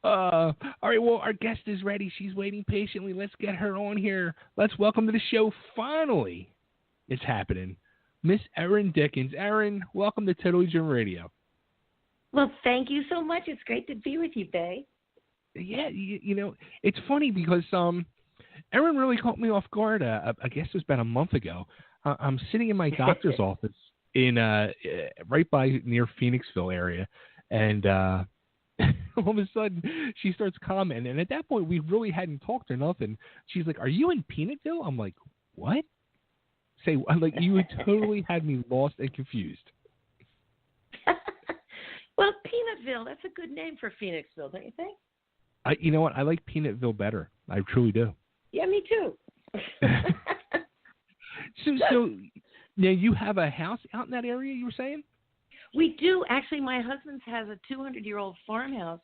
All right, well, our guest is ready. She's waiting patiently. Let's get her on here. Let's welcome to the show. Finally, it's happening. Miss Erin Dickens. Erin, welcome to Totally Jim Radio. Well, thank you so much. It's great to be with you, Bay. Yeah, you know, it's funny because Erin really caught me off guard. I guess it was about a month ago. I'm sitting in my doctor's office in right by near Phoenixville area, and all of a sudden she starts commenting. And at that point, we really hadn't talked or nothing. She's like, "Are you in Peanutville?" I'm like, "What?" I'm like, you totally had me lost and confused. Well, Peanutville, that's a good name for Phoenixville, don't you think? You know what? I like Peanutville better. I truly do. Yeah, me too. So now you have a house out in that area, you were saying? We do. Actually, my husband's has a 200-year-old farmhouse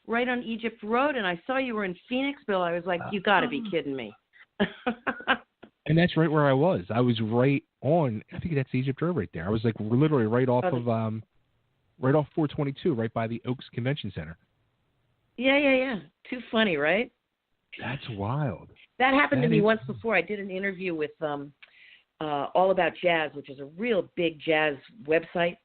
right on Egypt Road, and I saw you were in Phoenixville. I was like, you got to be kidding me. And that's right where I was. I was right on, I think that's Egypt Road right there. I was like literally right off of right off 422, right by the Oaks Convention Center. Yeah. Too funny, right? That's wild. That happened to me once before. I did an interview with All About Jazz, which is a real big jazz website.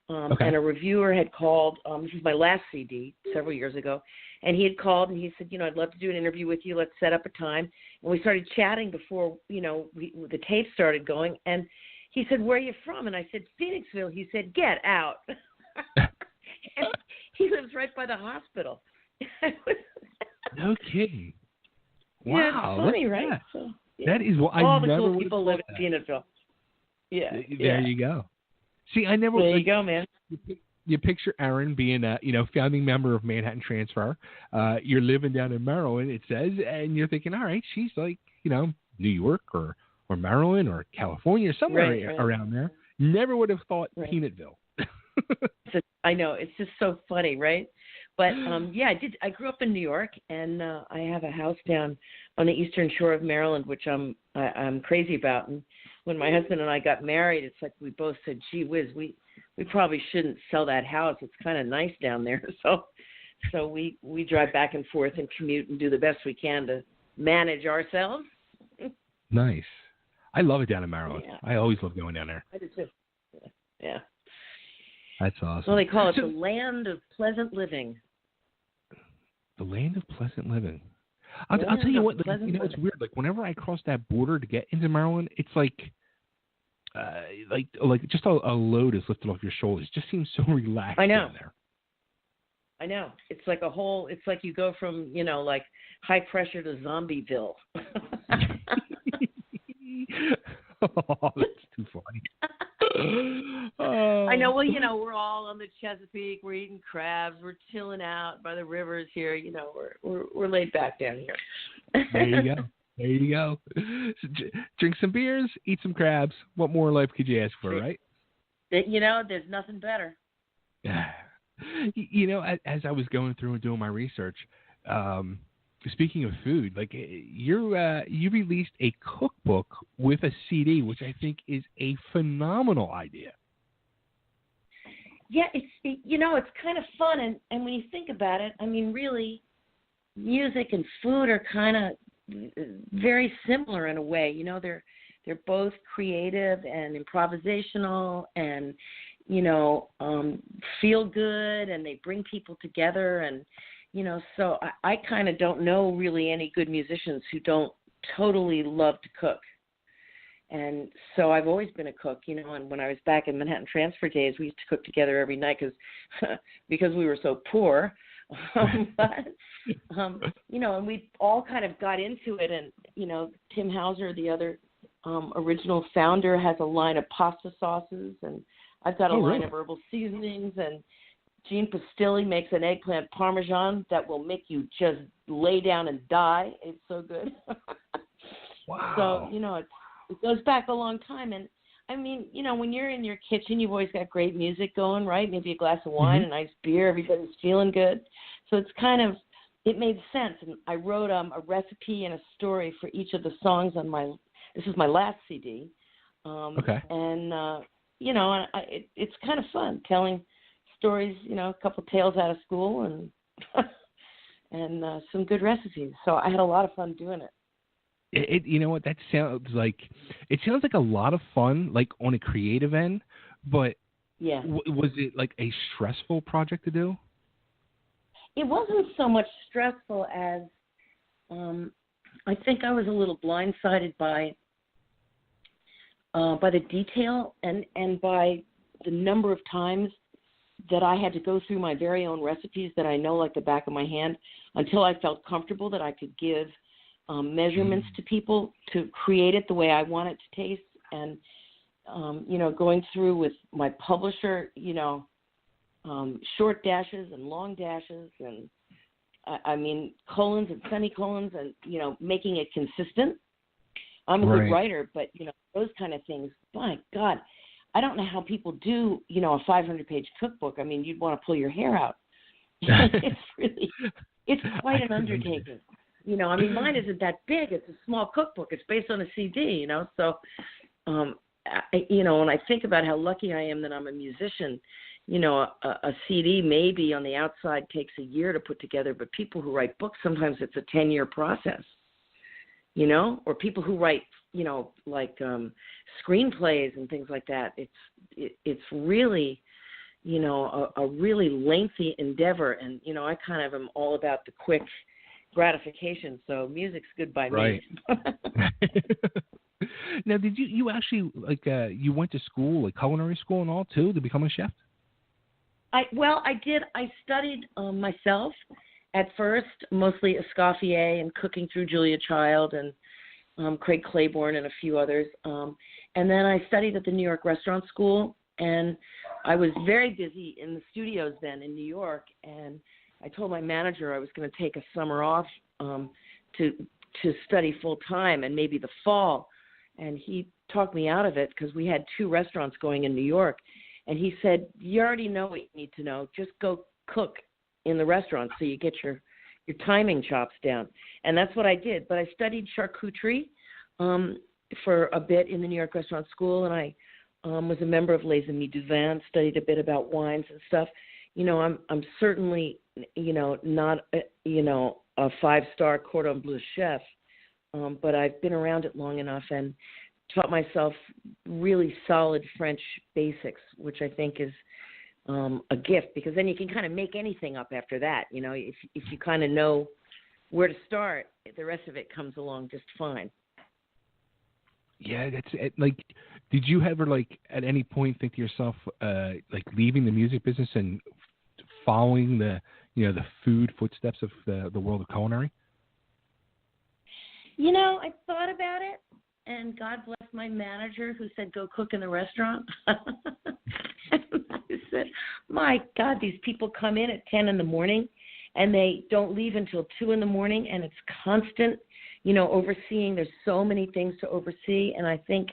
And a reviewer had called, this was my last CD several years ago, and he had called and he said, I'd love to do an interview with you. Let's set up a time. And we started chatting before, the tape started going. And he said, where are you from? And I said, Phoenixville. He said, get out. And he lives right by the hospital. No kidding. Wow. Yeah, it's funny, right? That? So, That is what all I the never cool people live in Peanutville. Yeah. There you go. See, I never. There you go, man. You picture Erin being a founding member of Manhattan Transfer. You're living down in Maryland, it says, and you're thinking, all right, she's like New York or Maryland or California, somewhere around there. Never would have thought Peanutville. I know, it's just so funny, right? But I grew up in New York, and I have a house down on the eastern shore of Maryland, which I'm crazy about. And when my husband and I got married, it's like we both said, gee whiz, we probably shouldn't sell that house. It's kind of nice down there. So we drive back and forth and commute and do the best we can to manage ourselves. Nice. I love it down in Maryland. Yeah. I always love going down there. I do too. Yeah. That's awesome. Well, they call it the land of pleasant living. The land of pleasant living. I'll tell you what, it's weird. Like, whenever I cross that border to get into Maryland, it's like just a load is lifted off your shoulders. It just seems so relaxed down there. I know. It's like it's like you go from, like high pressure to Zombieville. Oh, that's too funny. I know. Well, we're all on the Chesapeake. We're eating crabs. We're chilling out by the rivers here. We're laid back down here. There you go. So, drink some beers, eat some crabs. What more life could you ask for, right? There's nothing better. As I was going through and doing my research, speaking of food, like you released a cookbook with a CD, which I think is a phenomenal idea. Yeah, it's kind of fun, and when you think about it, I mean, really, music and food are kind of very similar in a way. They're both creative and improvisational, and feel good, and they bring people together, and so I kind of don't know really any good musicians who don't totally love to cook. And so I've always been a cook, and when I was back in Manhattan Transfer days, we used to cook together every night because we were so poor. And we all kind of got into it. And, Tim Hauser, the other original founder, has a line of pasta sauces, and I've got a line of herbal seasonings, and Gene Pastilli makes an eggplant parmesan that will make you just lay down and die. It's so good. Wow. So, it goes back a long time. And, I mean, when you're in your kitchen, you've always got great music going, right? Maybe a glass of wine, a nice beer, everybody's feeling good. So it's it made sense. And I wrote a recipe and a story for each of the songs on this is my last CD. Okay. And, it's kind of fun telling stories, a couple tales out of school, and and some good recipes. So I had a lot of fun doing it. You know what, that sounds like, it sounds like a lot of fun, like on a creative end, but yeah, was it like a stressful project to do? It wasn't so much stressful as I think I was a little blindsided by the detail and by the number of times that I had to go through my very own recipes that I know like the back of my hand until I felt comfortable that I could give measurements to people to create it the way I want it to taste. And, going through with my publisher, short dashes and long dashes and, colons and semicolons and, making it consistent. I'm a good writer, but, those kind of things, my God, I don't know how people do, a 500-page cookbook. I mean, you'd want to pull your hair out. It's quite an undertaking. Mine isn't that big. It's a small cookbook. It's based on a CD, So, when I think about how lucky I am that I'm a musician, a CD maybe on the outside takes a year to put together, but people who write books, sometimes it's a 10-year process, or people who write, screenplays and things like that. It's really, a really lengthy endeavor. And, I kind of am all about the quick gratification. So music's good by me. Now, did you actually, you went to school, like culinary school and all, too, to become a chef? I did. I studied myself at first, mostly Escoffier and cooking through Julia Child and Craig Claiborne and a few others. And then I studied at the New York Restaurant School, and I was very busy in the studios then in New York. And I told my manager I was going to take a summer off to study full time and maybe the fall. And he talked me out of it because we had 2 restaurants going in New York. And he said, you already know what you need to know. Just go cook in the restaurant so you get your timing chops down. And that's what I did. But I studied charcuterie for a bit in the New York Restaurant School, and I was a member of Les Amis du Vin, studied a bit about wines and stuff. I'm certainly, not, a 5-star cordon bleu chef, but I've been around it long enough and taught myself really solid French basics, which I think is a gift, because then you can kind of make anything up after that. If you kind of know where to start, the rest of it comes along just fine. Yeah, that's it. Like, did you ever, at any point think to yourself, leaving the music business and following the food footsteps of the world of culinary? I thought about it, and God bless my manager who said, go cook in the restaurant. And I said, my God, these people come in at 10 in the morning, and they don't leave until 2 in the morning, and it's constant, overseeing. There's so many things to oversee, and I think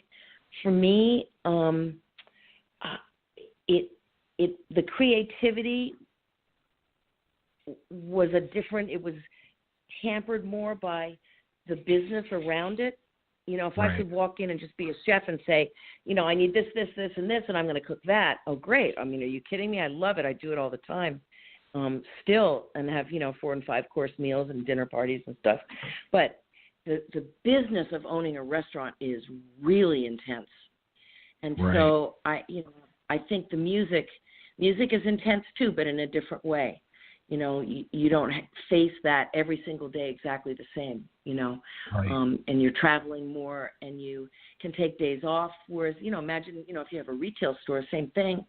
for me, the creativity was it was hampered more by the business around it. If I could walk in and just be a chef and say, I need this, this, this, and this, and I'm going to cook that. Oh, great. Are you kidding me? I love it. I do it all the time still, and have, 4 and 5 course meals and dinner parties and stuff. But the business of owning a restaurant is really intense. And so I think the music is intense too, but in a different way. You don't face that every single day exactly the same, and you're traveling more and you can take days off. Whereas, imagine, if you have a retail store, same thing.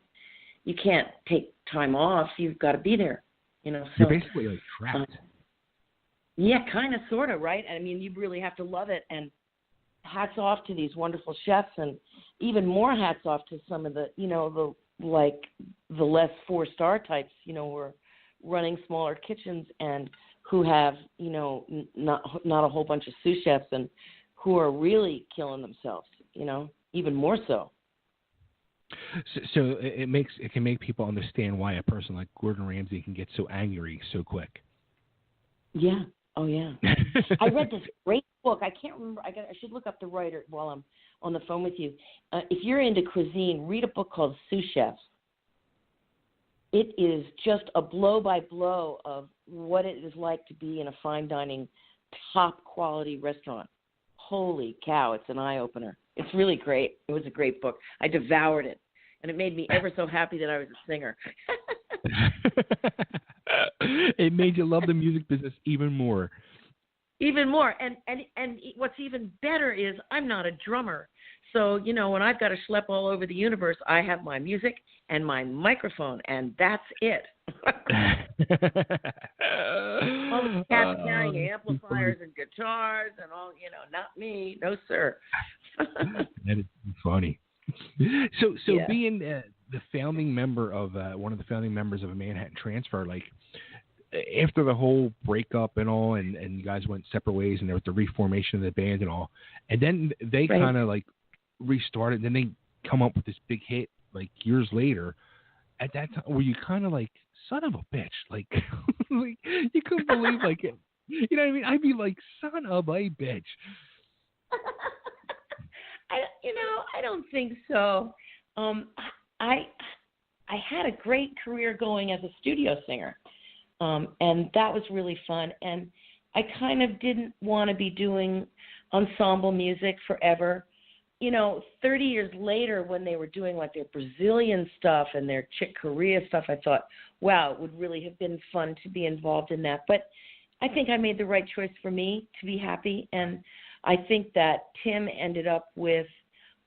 You can't take time off. You've got to be there, So, you're basically trapped. Yeah, kind of, sort of, right? You really have to love it. And hats off to these wonderful chefs, and even more hats off to some of the, the less 4-star types, who are running smaller kitchens and who have, not a whole bunch of sous chefs, and who are really killing themselves, even more so. So it can make people understand why a person like Gordon Ramsay can get so angry so quick. Yeah. Oh, yeah. I read this great book. I can't remember. I should look up the writer while I'm on the phone with you. If you're into cuisine, read a book called Sous Chefs. it is just a blow by blow of what it is like to be in a fine dining, top quality restaurant. Holy cow, it's an eye opener. It's really great. It was a great book. I devoured it, and it made me ever so happy that I was a singer. It made you love the music business even more. Even more. And what's even better is I'm not a drummer. So, you know, when I've got to schlep all over the universe, I have my music and my microphone, and that's it. All the cats carrying amplifiers and guitars and all, you know, not me. No, sir. That is funny. So yeah. Being the founding member of one of the founding members of a Manhattan Transfer, like after the whole breakup and all, and you guys went separate ways, and there was the reformation of the band and all, and then they kind of like restarted. Then they come up with this big hit like years later. At that time, were you kind of like, son of a bitch, like, like you couldn't believe like it? You know what I mean? I'd be like, son of a bitch. I don't think so. I had a great career going as a studio singer, and that was really fun. And I kind of didn't want to be doing ensemble music forever. You know, 30 years later, when they were doing like their Brazilian stuff and their Chick Corea stuff, I thought, wow, it would really have been fun to be involved in that. But I think I made the right choice for me to be happy, and I think that Tim ended up with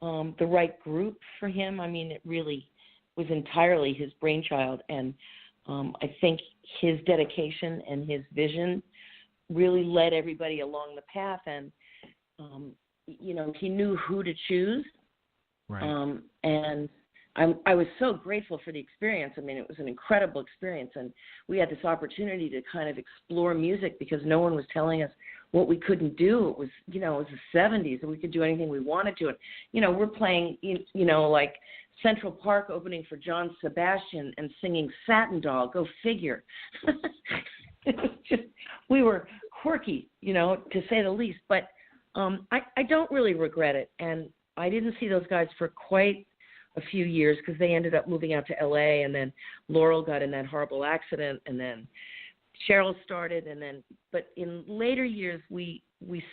the right group for him. I mean, it really was entirely his brainchild, and I think his dedication and his vision really led everybody along the path, and you know, he knew who to choose. Right. And I was so grateful for the experience. I mean, it was an incredible experience, and we had this opportunity to kind of explore music because no one was telling us what we couldn't do. It was, you know, it was the 70s, and we could do anything we wanted to. And, you know, we're playing, you know, like Central Park opening for John Sebastian and singing Satin Doll. Go figure. It was just, we were quirky, you know, to say the least. But I don't really regret it. And I didn't see those guys for quite a few years because they ended up moving out to L.A., and then Laurel got in that horrible accident, and then Cheryl started, and then, but in later years we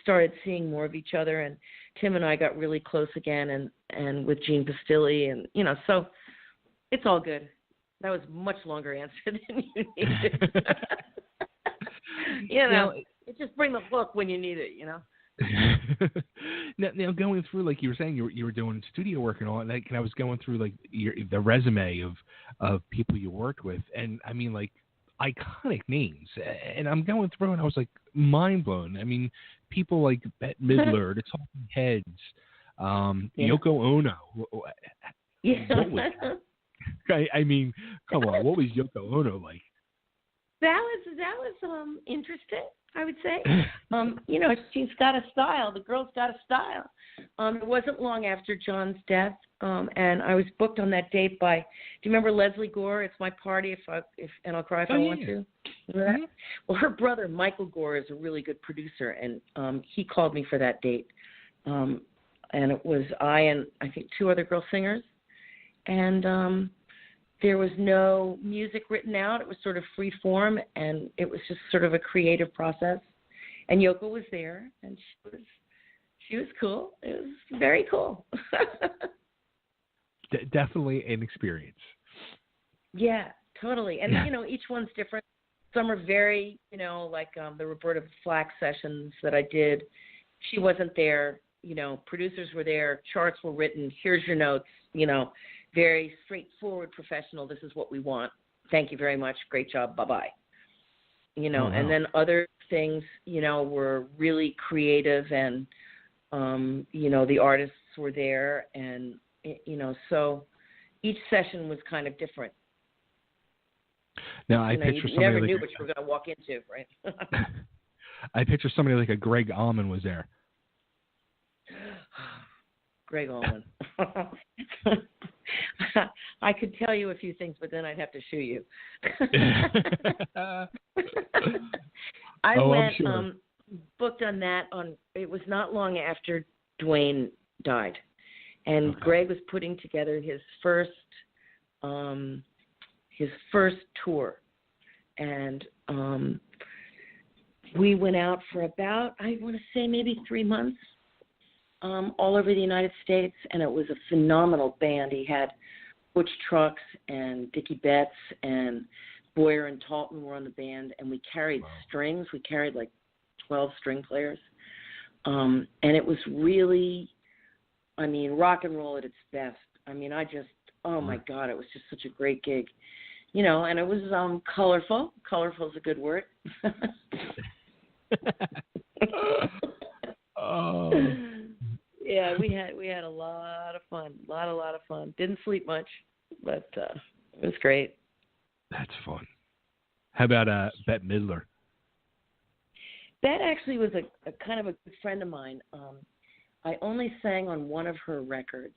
started seeing more of each other, and Tim and I got really close again, and with Gene Pastilli, and, you know, so it's all good. That was a much longer answer than you needed. You know, it just bring the hook when you need it, you know. Now going through, like you were saying, you were doing studio work and all, and I was going through like the resume of people you worked with, and I mean, like, iconic names, and I'm going through and I was like mind blown. I mean, people like Bette Midler, the Talking Heads, Yoko Ono. Yeah. What was that? I mean, come on, what was Yoko Ono like? That was interesting, I would say. You know, she's got a style. The girl's got a style. It wasn't long after John's death, and I was booked on that date by. Do you remember Leslie Gore? It's my party and I'll cry if I want to. Remember that? Well, her brother Michael Gore is a really good producer, and he called me for that date. And it was I and I think two other girl singers, and there was no music written out. It was sort of free form, and it was just sort of a creative process. And Yoko was there, and she was cool. It was very cool. Definitely an experience. Yeah, totally. And, you know, each one's different. Some are very, you know, like the Roberta Flack sessions that I did. She wasn't there. You know, producers were there. Charts were written. Here's your notes, you know. Very straightforward, professional. This is what we want. Thank you very much. Great job. Bye-bye. You know, and then other things, you know, were really creative, and, you know, the artists were there, and, you know, so each session was kind of different. Now, I picture somebody never like knew what you were going to walk into, right? I picture somebody like a Greg Allman was there. Greg Allman. I could tell you a few things, but then I'd have to shoot you. I went sure. Booked on that it was not long after Dwayne died, and Greg was putting together his first his first tour. And we went out for about, I want to say maybe 3 months, all over the United States, and it was a phenomenal band. He had Butch Trucks and Dickie Betts and Boyer and Talton were on the band, and we carried strings. We carried like 12 string players. And it was really, I mean, rock and roll at its best. I mean, oh my God, it was just such a great gig. You know, and it was colorful. Colorful is a good word. Oh. Yeah, we had a lot of fun. A lot of fun. Didn't sleep much, but it was great. That's fun. How about Bette Midler? Bette actually was a kind of a good friend of mine. I only sang on one of her records,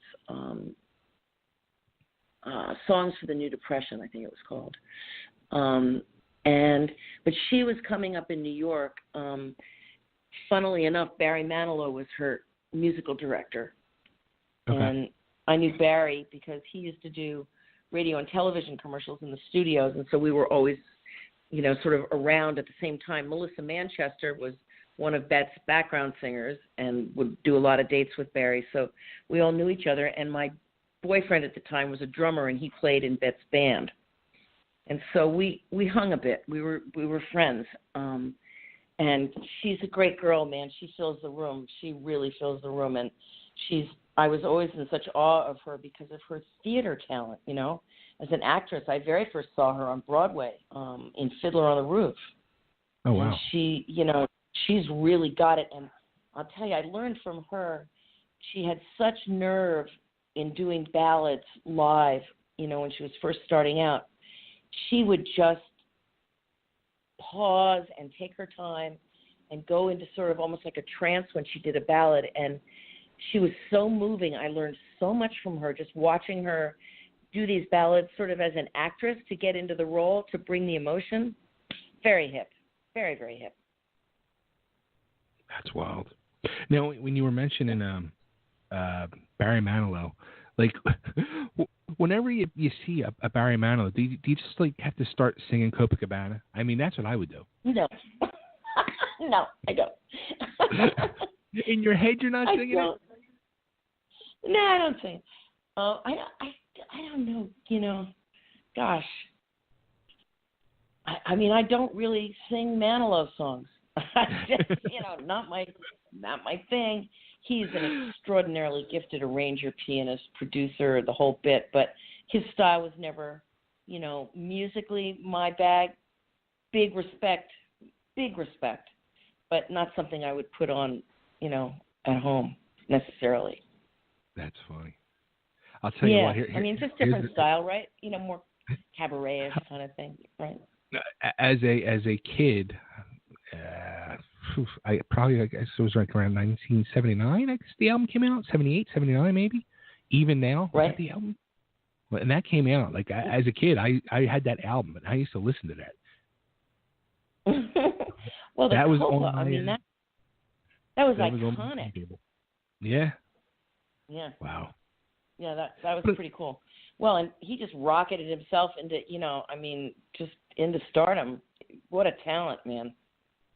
Songs for the New Depression, I think it was called. But she was coming up in New York. Funnily enough, Barry Manilow was her musical director. Okay. And I knew Barry because he used to do radio and television commercials in the studios, and so we were always, you know, sort of around at the same time. Melissa Manchester was one of Bette's background singers and would do a lot of dates with Barry, so we all knew each other. And my boyfriend at the time was a drummer, and he played in Bette's band. And so we hung a bit. We were friends. And she's a great girl, man. She fills the room. She really fills the room. And I was always in such awe of her because of her theater talent, you know. As an actress, I very first saw her on Broadway in Fiddler on the Roof. Oh, wow. And she, you know, she's really got it. And I'll tell you, I learned from her. She had such nerve in doing ballads live, you know, when she was first starting out. She would just pause and take her time and go into sort of almost like a trance when she did a ballad. And she was so moving. I learned so much from her just watching her do these ballads sort of as an actress to get into the role, to bring the emotion. Very hip. Very, very hip. That's wild. Now, when you were mentioning Barry Manilow, like whenever you see a Barry Manilow, do you just like have to start singing Copacabana? I mean, that's what I would do. No. No, I don't. In your head, you're not singing it? No, I don't sing. I don't know. You know, gosh. I mean, I don't really sing Manilow songs. Just, you know, not my thing. He's an extraordinarily gifted arranger, pianist, producer, the whole bit. But his style was never, you know, musically my bag. Big respect, but not something I would put on, you know, at home necessarily. That's funny. I'll tell you what. Here, I mean, it's just different style, right? You know, more cabaret-ish kind of thing, right? As a kid, I guess it was like around 1979. I guess the album came out, 78, 79 maybe. Even now, right? The album, and that came out like as a kid. I had that album, and I used to listen to that. Well, that was Copa, on my, I mean, that was iconic. Yeah. Yeah. Wow. Yeah, that was pretty cool. Well, and he just rocketed himself into, you know, I mean, just into stardom. What a talent, man.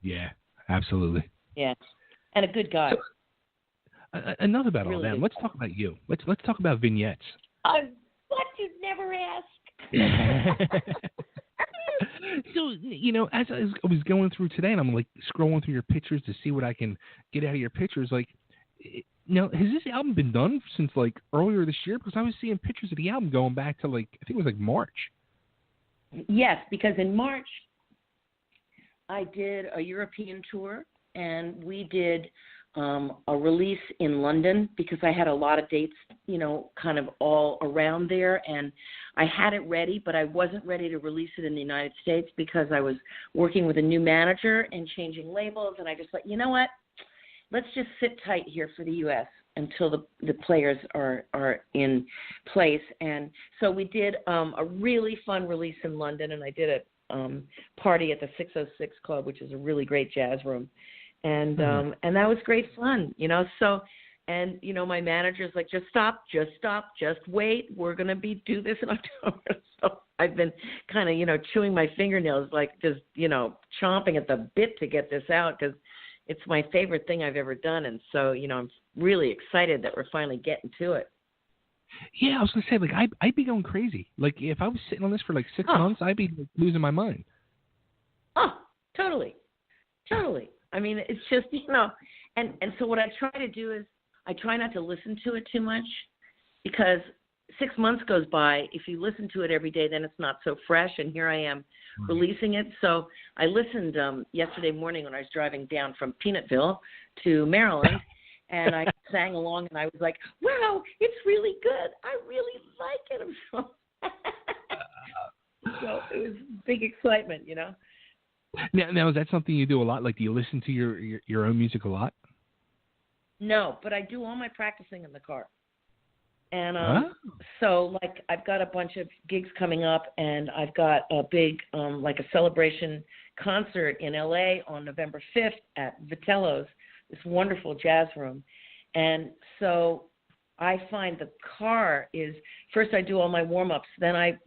Yeah, absolutely. Yeah, and a good guy. So, enough about really all that. Let's talk about you. Let's talk about vignettes. What? You'd never ask. So, you know, as I was going through today, and I'm like scrolling through your pictures to see what I can get out of your pictures, like, now, has this album been done since like earlier this year? Because I was seeing pictures of the album going back to like, I think it was like March. Yes, because in March I did a European tour, and we did a release in London because I had a lot of dates, you know, kind of all around there, and I had it ready, but I wasn't ready to release it in the United States because I was working with a new manager and changing labels, and I just thought, you know what, let's just sit tight here for the U.S. until the players are in place. And so we did a really fun release in London, and I did a party at the 606 Club, which is a really great jazz room. And that was great fun, you know. So, And, my manager's like, just stop, just wait. We're going to do this in October. So I've been kind of, chewing my fingernails, like just, chomping at the bit to get this out because it's my favorite thing I've ever done. And so, I'm really excited that we're finally getting to it. Yeah, I was going to say, like, I'd be going crazy. Like, if I was sitting on this for, like, 6 months, I'd be like, losing my mind. Oh, totally. I mean, it's just, and so what I try to do is I try not to listen to it too much because 6 months goes by. If you listen to it every day, then it's not so fresh. And here I am releasing it. So I listened yesterday morning when I was driving down from Peanutville to Maryland, and I sang along, and I was like, wow, it's really good. I really like it. So it was big excitement, Now, is that something you do a lot? Like, do you listen to your own music a lot? No, but I do all my practicing in the car. And so, like, I've got a bunch of gigs coming up, and I've got a big, like a celebration concert in L.A. on November 5th at Vitello's, this wonderful jazz room. And so I find the car is, first I do all my warm-ups, then I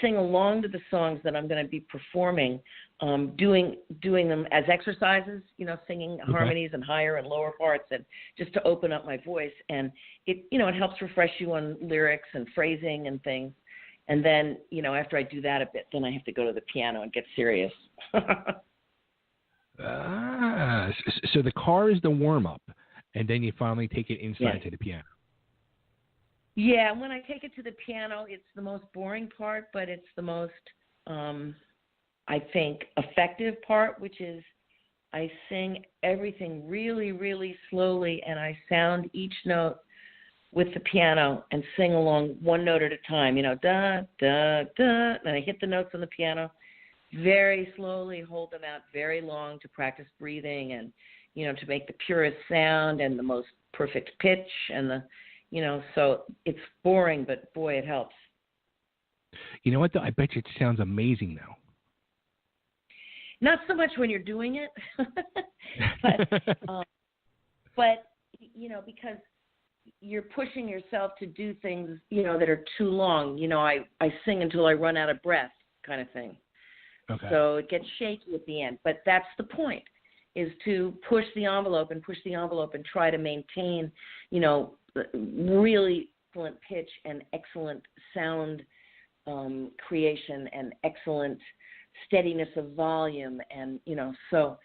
sing along to the songs that I'm going to be performing, doing them as exercises, singing harmonies and higher and lower parts, and just to open up my voice. And it, it helps refresh you on lyrics and phrasing and things. And then, after I do that a bit, then I have to go to the piano and get serious. So the car is the warm-up, and then you finally take it inside to the piano. Yeah, when I take it to the piano, it's the most boring part, but it's the most, I think, effective part, which is I sing everything really, really slowly, and I sound each note with the piano and sing along one note at a time, da, da, da, and I hit the notes on the piano very slowly, hold them out very long to practice breathing and, to make the purest sound and the most perfect pitch and the, so it's boring, but boy, it helps. You know what, though? I bet you it sounds amazing now. Not so much when you're doing it, but because you're pushing yourself to do things, that are too long. I sing until I run out of breath kind of thing. Okay. So it gets shaky at the end. But that's the point, is to push the envelope and try to maintain, really excellent pitch and excellent sound creation and excellent steadiness of volume. And, so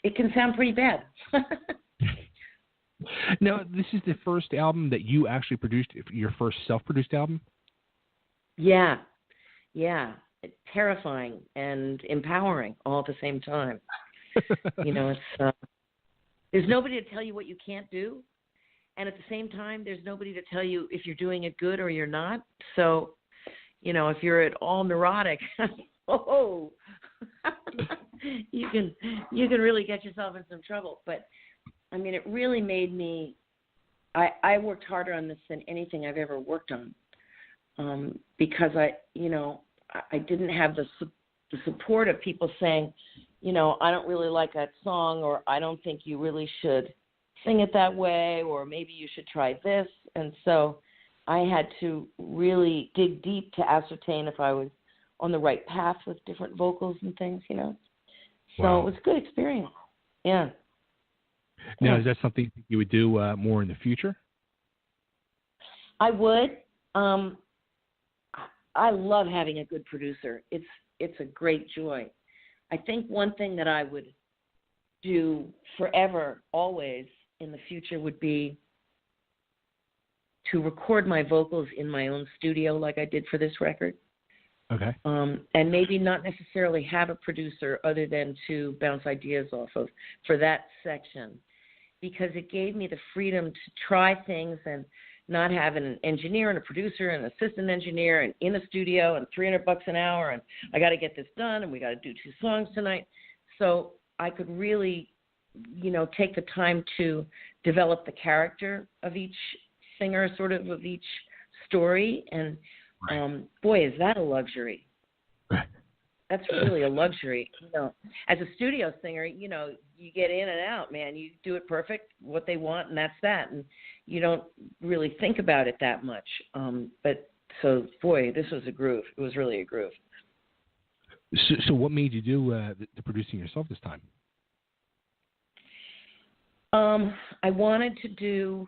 it can sound pretty bad. Now, this is the first album that you actually produced, your first self-produced album? Yeah. Terrifying and empowering all at the same time. It's there's nobody to tell you what you can't do, and at the same time, there's nobody to tell you if you're doing it good or you're not. So, if you're at all neurotic, you can really get yourself in some trouble. But I mean, it really made me. I worked harder on this than anything I've ever worked on, because I didn't have the support of people saying, I don't really like that song, or I don't think you really should sing it that way, or maybe you should try this. And so I had to really dig deep to ascertain if I was on the right path with different vocals and things, So Wow. It was a good experience. Yeah. Now, is that something you would do more in the future? I would. I love having a good producer. It's a great joy. I think one thing that I would do forever, always in the future, would be to record my vocals in my own studio like I did for this record. Okay. And maybe not necessarily have a producer other than to bounce ideas off of for that section, because it gave me the freedom to try things and not have an engineer and a producer and an assistant engineer and in a studio and $300 an hour and I got to get this done and we got to do 2 songs tonight. So I could really, take the time to develop the character of each singer, sort of each story. And boy, is that a luxury. Right. That's really a luxury. As a studio singer, you get in and out, man. You do it perfect, what they want, and that's that. And you don't really think about it that much. So, boy, this was a groove. It was really a groove. So what made you do the producing yourself this time? I wanted to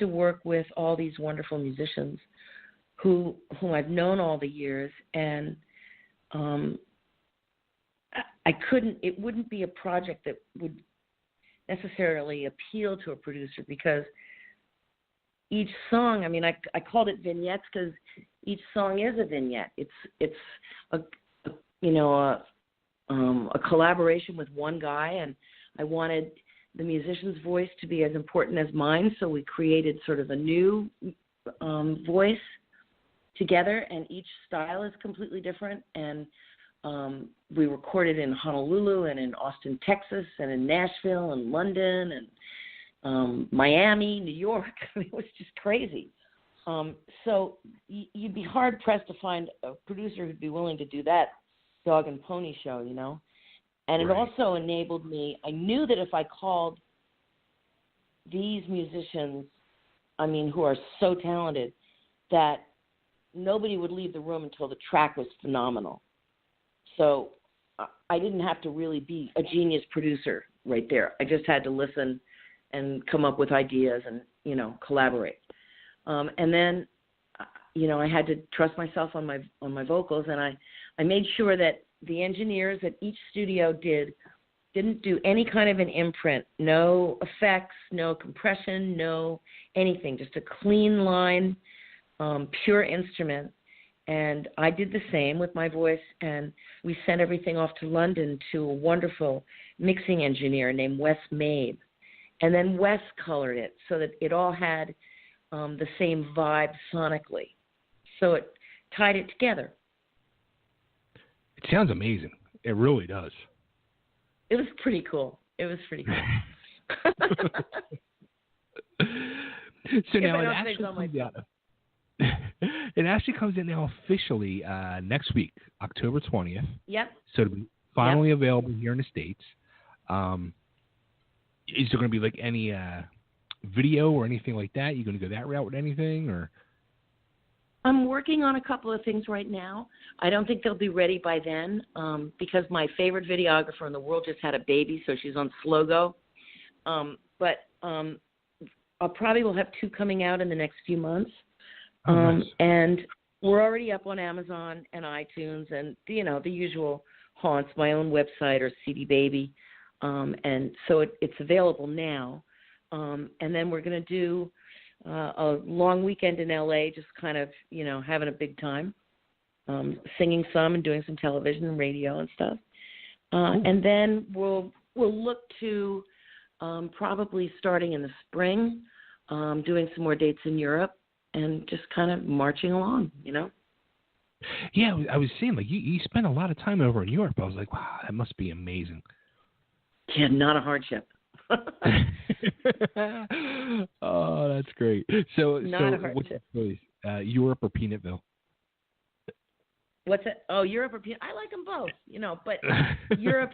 work with all these wonderful musicians whom I've known all the years, and it wouldn't be a project that would necessarily appeal to a producer, because each song, I called it Vignettes because each song is a vignette. It's a collaboration with one guy, and I wanted the musician's voice to be as important as mine, so we created sort of a new voice together, and each style is completely different. And we recorded in Honolulu and in Austin, Texas, and in Nashville and London and Miami, New York. It was just crazy. So you'd be hard-pressed to find a producer who'd be willing to do that dog and pony show, And it also enabled me, I knew that if I called these musicians, who are so talented, that nobody would leave the room until the track was phenomenal. So I didn't have to really be a genius producer right there. I just had to listen and come up with ideas and, collaborate. And then, I had to trust myself on my vocals, and I made sure that the engineers at each studio didn't do any kind of an imprint, no effects, no compression, no anything, just a clean line, pure instrument. And I did the same with my voice, and we sent everything off to London to a wonderful mixing engineer named Wes Mabe. And then Wes colored it so that it all had the same vibe sonically. So it tied it together. It sounds amazing. It really does. It was pretty cool. So now it actually comes in now officially next week, October 20th. Yep. So it'll be finally available here in the States. Is there going to be like any video or anything like that? You going to go that route with anything, or? I'm working on a couple of things right now. I don't think they'll be ready by then because my favorite videographer in the world just had a baby, so she's on slow go. But I probably will have 2 coming out in the next few months. Nice. And we're already up on Amazon and iTunes and, the usual haunts, my own website or CD Baby. And so it's available now. And then we're going to do a long weekend in LA, just kind of, having a big time, singing some and doing some television and radio and stuff. And then we'll look to probably starting in the spring, doing some more dates in Europe and just kind of marching along, Yeah, I was seeing, like, you spent a lot of time over in Europe. I was like, wow, that must be amazing. Yeah, not a hardship. Oh, that's great. So what's the choice? Europe or Peanutville? What's it? Oh, Europe or Peanut? I like them both, but Europe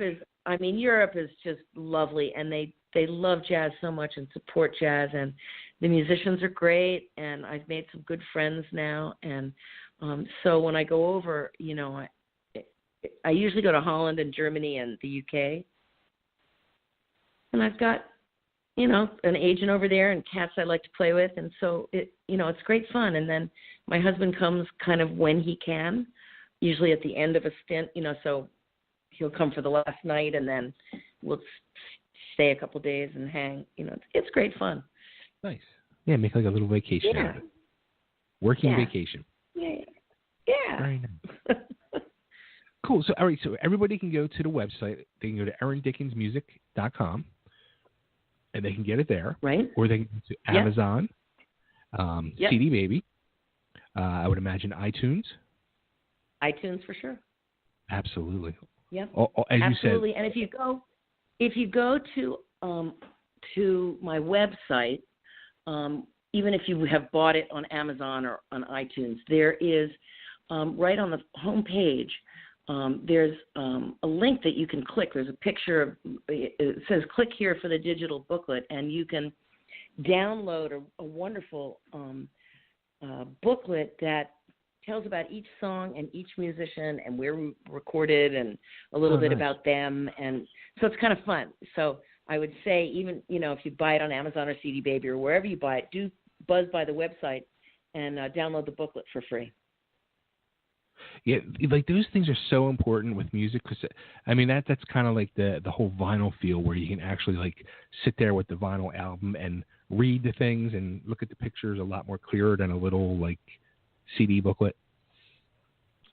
is just lovely, and they love jazz so much and support jazz, and the musicians are great, and I've made some good friends now, and so when I go over, I usually go to Holland and Germany and the UK. And I've got, an agent over there and cats I like to play with. And so, it's great fun. And then my husband comes kind of when he can, usually at the end of a stint, so he'll come for the last night and then we'll stay a couple days and hang. It's great fun. Nice. Yeah, make like a little vacation out of it. Working vacation. Yeah. Very nice. Cool. So, all right. So everybody can go to the website. They can go to erindickensmusic.com. And they can get it there. Right. Or they can go to Amazon, CD Baby, I would imagine iTunes. iTunes for sure. Absolutely. Yep. As absolutely. You said. And if you go to my website, even if you have bought it on Amazon or on iTunes, there is right on the home page, there's a link that you can click. There's a picture of, it says click here for the digital booklet, and you can download a wonderful booklet that tells about each song and each musician and where we recorded and a little bit about them. And so it's kind of fun. So I would say even, if you buy it on Amazon or CD Baby or wherever you buy it, do buzz by the website and download the booklet for free. Yeah, like those things are so important with music because, that's kind of like the whole vinyl feel where you can actually like sit there with the vinyl album and read the things and look at the pictures a lot more clearer than a little like CD booklet.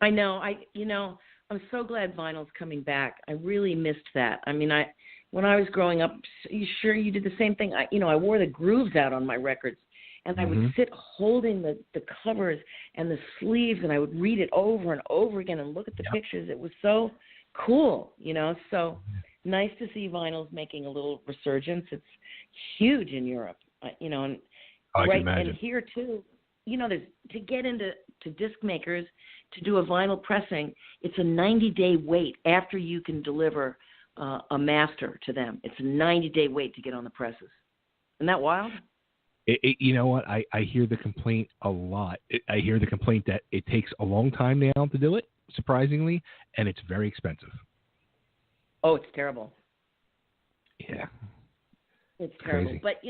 I know. I'm so glad vinyl's coming back. I really missed that. When I was growing up, you did the same thing? I wore the grooves out on my records. And I would sit holding the covers and the sleeves, and I would read it over and over again and look at the pictures. It was so cool, So nice to see vinyl's making a little resurgence. It's huge in Europe, and can imagine. And here too. There's to get into disc makers to do a vinyl pressing. It's a 90-day wait after you can deliver a master to them. It's a 90-day wait to get on the presses. Isn't that wild? You know what? I hear the complaint a lot. I hear the complaint that it takes a long time now to do it, surprisingly, and it's very expensive. Oh, it's terrible. Yeah. It's terrible. Crazy. But,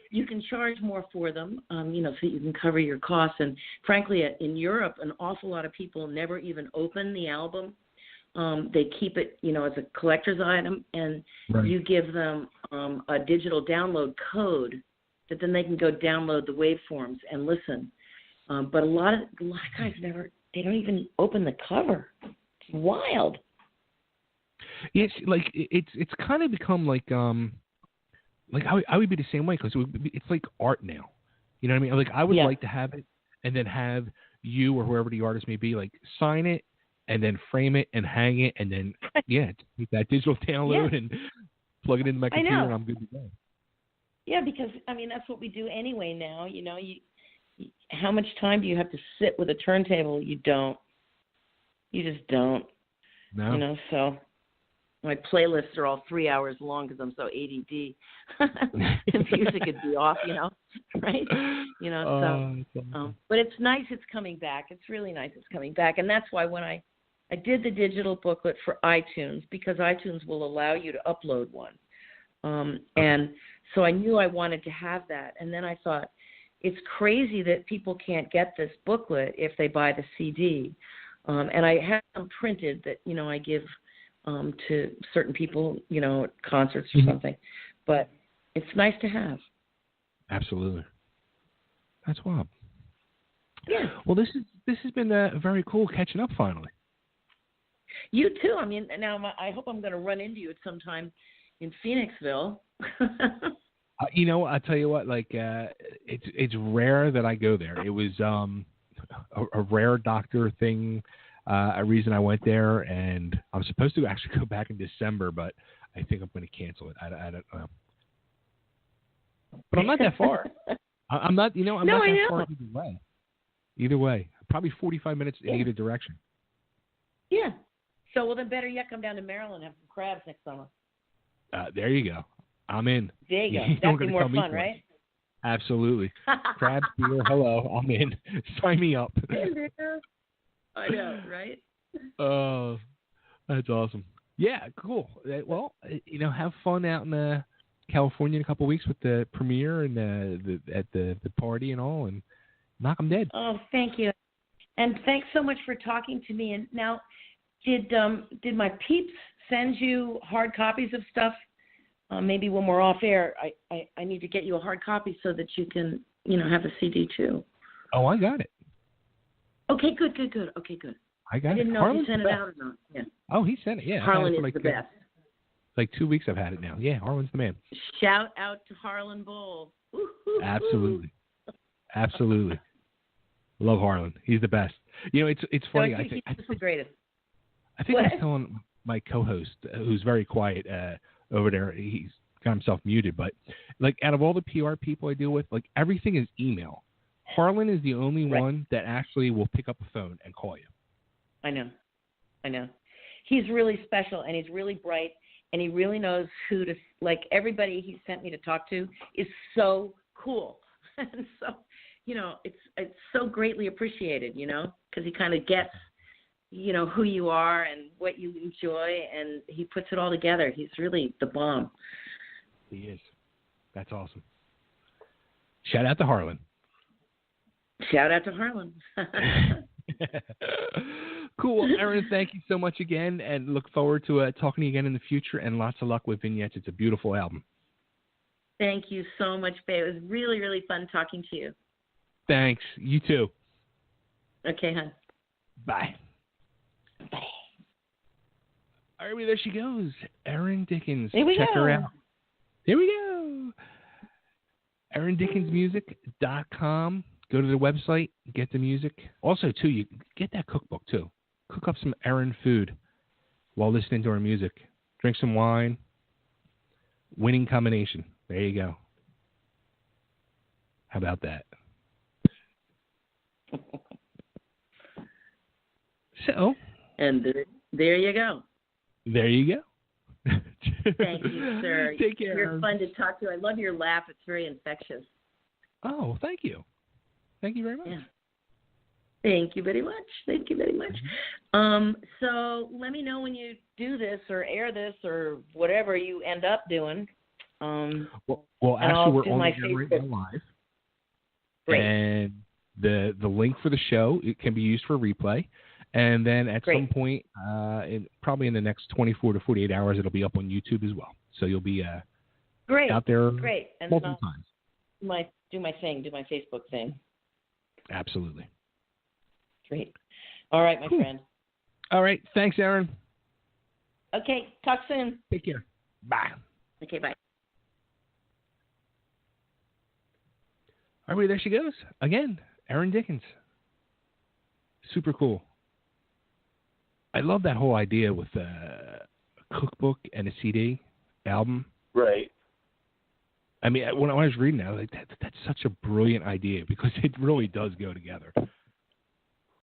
you can charge more for them, so you can cover your costs. And frankly, in Europe, an awful lot of people never even open the album. They keep it, as a collector's item, and you give them a digital download code that then they can go download the waveforms and listen. But a lot of guys they don't even open the cover. It's wild. Yes, like it's kind of become like I would be the same way because it's like art now. You know what I mean? Like I would like to have it and then have you or whoever the artist may be like sign it and then frame it and hang it and then take that digital download and plug it into my computer and I'm good to go. Yeah, because, that's what we do anyway now. How much time do you have to sit with a turntable? You don't. You just don't. No. So my playlists are all 3 hours long because I'm so ADD. The music would be off, right? But it's nice it's coming back. It's really nice it's coming back. And that's why when I did the digital booklet for iTunes, because iTunes will allow you to upload one. And so I knew I wanted to have that. And then I thought, it's crazy that people can't get this booklet if they buy the CD. And I have them printed that, I give to certain people, at concerts or something. But it's nice to have. Absolutely. That's wild. Yeah. Well, this has been very cool catching up finally. You too. Now I hope I'm going to run into you at some time in Phoenixville. I'll tell you what, it's rare that I go there. It was a rare doctor thing, a reason I went there, and I was supposed to actually go back in December, but I think I'm going to cancel it. I don't know. But I'm not that far. I'm not that far either way. Probably 45 minutes in either direction. Yeah. So, then better yet, come down to Maryland and have some crabs next summer. There you go. I'm in. There you go. That'd be more fun, right? Absolutely. Crabs, beer, hello. I'm in. Sign me up. I know, right? Oh, that's awesome. Yeah, cool. Well, have fun out in California in a couple of weeks with the premiere and at the party and all, and knock 'em dead. Oh, thank you. And thanks so much for talking to me. And now, did my peeps send you hard copies of stuff? Maybe when we're off air, I need to get you a hard copy so that you can, have a CD too. Oh, I got it. Okay, good. Okay, good. I got it. I didn't know if he sent it out or not. Yeah. Oh, he sent it. Yeah. Harlan is the best. Like 2 weeks I've had it now. Yeah, Harlan's the man. Shout out to Harlan Bowles. Absolutely. Absolutely. Love Harlan. He's the best. It's funny. I think he's the greatest. I think I was telling my co-host, who's very quiet over there, he's got himself muted, but out of all the PR people I deal with, everything is email. Harlan is the only one that actually will pick up a phone and call you. I know. He's really special, and he's really bright, and he really knows who to, like, everybody he sent me to talk to is so cool. And so, it's so greatly appreciated, because he kind of gets, who you are and what you enjoy, and he puts it all together. He's really the bomb. He is. That's awesome. Shout out to Harlan. Shout out to Harlan. Cool. Erin, thank you so much again, and look forward to talking to you again in the future, and lots of luck with Vignettes. It's a beautiful album. Thank you so much, Faye. It was really, really fun talking to you. Thanks. You too. Okay, hon. Bye. Bye. All right, there she goes. Erin Dickens. Here we Check go. her out. Here we go. ErinDickensMusic.com. Go to the website, get the music. Also, too, you get that cookbook, too. Cook up some Erin food while listening to her music. Drink some wine. Winning combination. There you go. How about that? So. And there you go. There you go. Thank you, sir. Take care. You're fun to talk to. I love your laugh. It's very infectious. Oh, thank you. Thank you very much. Yeah. Thank you very much. Thank you very much. So let me know when you do this or air this or whatever you end up doing. Well, actually, we're on the right now live. Great. And the link for the show, it can be used for replay. And then at some point, probably in the next 24 to 48 hours, it'll be up on YouTube as well. So you'll be out there multiple times. Do my Facebook thing. Absolutely. Great. All right, my friend. All right. Thanks, Erin. Okay. Talk soon. Take care. Bye. Okay, bye. All right, there she goes. Again, Erin Dickens. Super cool. I love that whole idea with a cookbook and a CD album. Right. I mean, when I was reading that, I was like, that's such a brilliant idea because it really does go together.